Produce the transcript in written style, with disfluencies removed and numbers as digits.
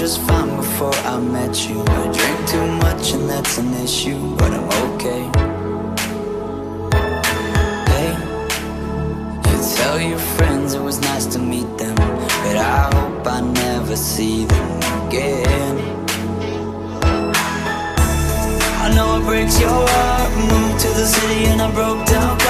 just fine before I met you. I drink too much and that's an issue, but I'm okay. Hey, you tell your friends it was nice to meet them, but I hope I never see them again. I know it breaks your heart. Moved to the city and I broke down